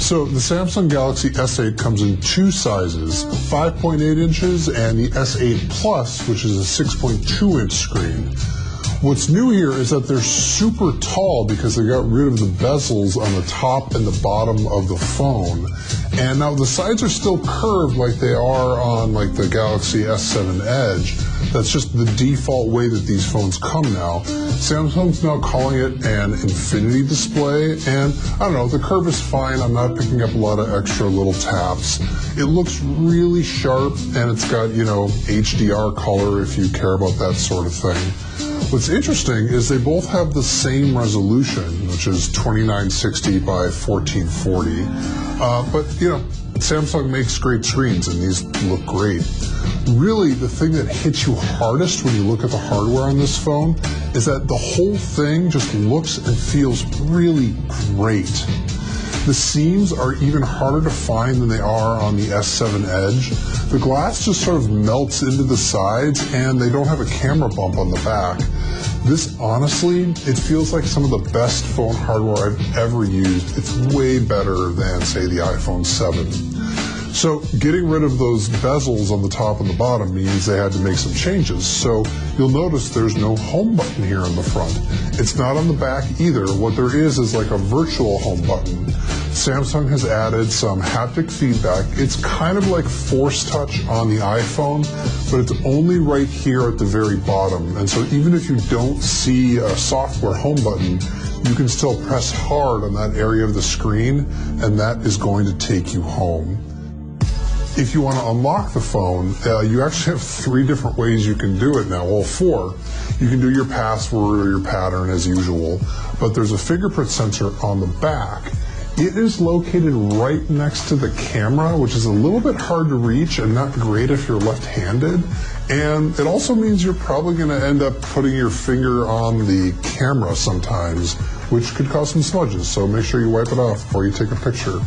So the Samsung Galaxy S8 comes in two sizes, 5.8 inches and the S8 Plus, which is a 6.2 inch screen. What's new here is that they're super tall because they got rid of the bezels on the top and the bottom of the phone. And now the sides are still curved like they are on like the Galaxy S7 Edge. That's just the default way that these phones come now. Samsung's now calling it an infinity display, and I don't know, the curve is fine. I'm not picking up a lot of extra little taps. It looks really sharp, and it's got, you know, HDR color if you care about that sort of thing. What's interesting is they both have the same resolution, which is 2960 by 1440. But, you know, Samsung makes great screens, and these look great. Really, the thing that hits you hardest when you look at the hardware on this phone is that the whole thing just looks and feels really great. The seams are even harder to find than they are on the S7 Edge. The glass just sort of melts into the sides, and they don't have a camera bump on the back. This, honestly, it feels like some of the best phone hardware I've ever used. It's way better than, say, the iPhone 7. So getting rid of those bezels on the top and the bottom means they had to make some changes. So you'll notice there's no home button here on the front. It's not on the back either. What there is like a virtual home button. Samsung has added some haptic feedback. It's kind of like Force Touch on the iPhone, but it's only right here at the very bottom. And so even if you don't see a software home button, you can still press hard on that area of the screen, and that is going to take you home. If you want to unlock the phone, you actually have 3 different ways you can do it now. Well, 4. You can do your password or your pattern as usual, but there's a fingerprint sensor on the back. It is located right next to the camera, which is a little bit hard to reach and not great if you're left-handed. And it also means you're probably going to end up putting your finger on the camera sometimes, which could cause some smudges, so make sure you wipe it off before you take a picture.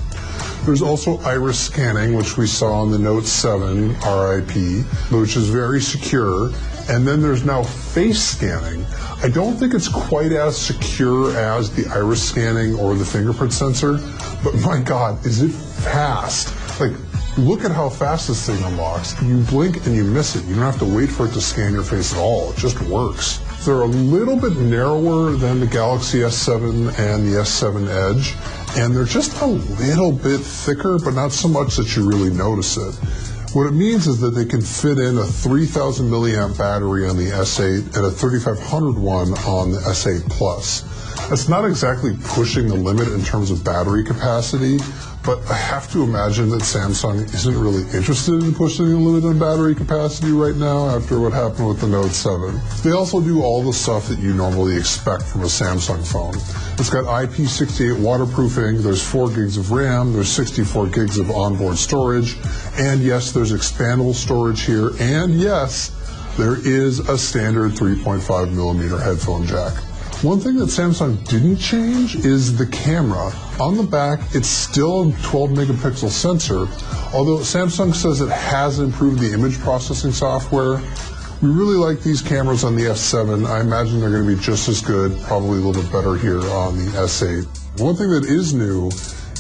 There's also iris scanning, which we saw on the Note 7 RIP, which is very secure. And then there's now face scanning. I don't think it's quite as secure as the iris scanning or the fingerprint sensor, but my God, is it fast. Like, look at how fast this thing unlocks. You blink and you miss it. You don't have to wait for it to scan your face at all. It just works. They're a little bit narrower than the Galaxy S7 and the S7 Edge, and they're just a little bit thicker, but not so much that you really notice it. What it means is that they can fit in a 3,000 milliamp battery on the S8 and a 3,500 one on the S8 Plus. That's not exactly pushing the limit in terms of battery capacity, but I have to imagine that Samsung isn't really interested in pushing the limit on battery capacity right now after what happened with the Note 7. They also do all the stuff that you normally expect from a Samsung phone. It's got IP68 waterproofing, there's 4 gigs of RAM, there's 64 gigs of onboard storage, and yes, there's expandable storage here, and yes, there is a standard 3.5 millimeter headphone jack. One thing that Samsung didn't change is the camera. On the back, it's still a 12 megapixel sensor, although Samsung says it has improved the image processing software. We really like these cameras on the S7. I imagine they're going to be just as good, probably a little bit better here on the S8. One thing that is new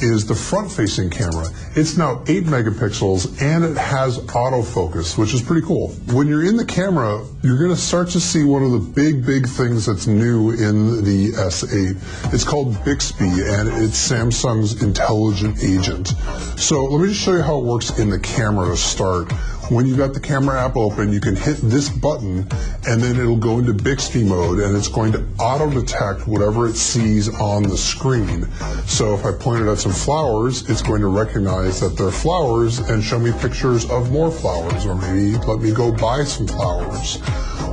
is the front-facing camera. It's now 8 megapixels and it has autofocus, which is pretty cool. When you're in the camera, you're going to start to see one of the big things that's new in the S8. It's called Bixby, and it's Samsung's intelligent agent. So let me just show you how it works in the camera to start. When you've got the camera app open, you can hit this button and then it'll go into Bixby mode, and it's going to auto-detect whatever it sees on the screen. So if I pointed at some flowers, it's going to recognize that they're flowers and show me pictures of more flowers, or maybe let me go buy some flowers.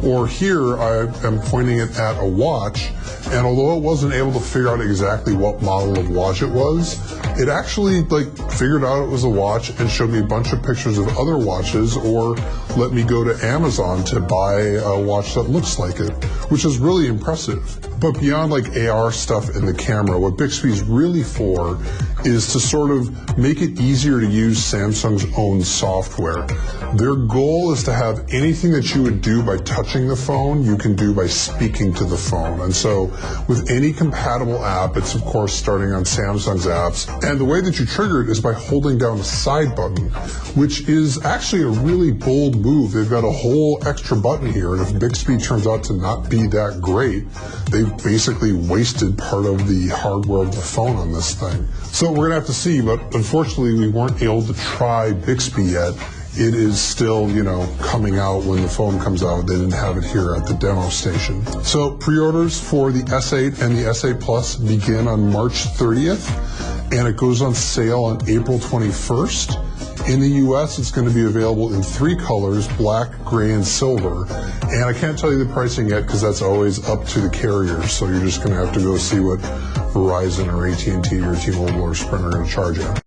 Or here I am pointing it at a watch, and although it wasn't able to figure out exactly what model of watch it was, it actually figured out it was a watch and showed me a bunch of pictures of other watches is, or let me go to Amazon to buy a watch that looks like it, which is really impressive. But beyond like AR stuff in the camera, what Bixby is really for is to sort of make it easier to use Samsung's own software. Their goal is to have anything that you would do by touching the phone, you can do by speaking to the phone. And so with any compatible app, it's of course starting on Samsung's apps. And the way that you trigger it is by holding down the side button, which is actually a really bold move. They've got a whole extra button here, and if Bixby turns out to not be that great, they've basically wasted part of the hardware of the phone on this thing. So we're gonna have to see, but unfortunately we weren't able to try Bixby yet. It is still, coming out when the phone comes out. They didn't have it here at the demo station. So pre-orders for the S8 and the S8 Plus begin on March 30th, and it goes on sale on April 21st. In the US, it's going to be available in 3 colors, black, gray, and silver. And I can't tell you the pricing yet because that's always up to the carriers. So you're just going to have to go see what Verizon or AT&T or T-Mobile or Sprint are going to charge you.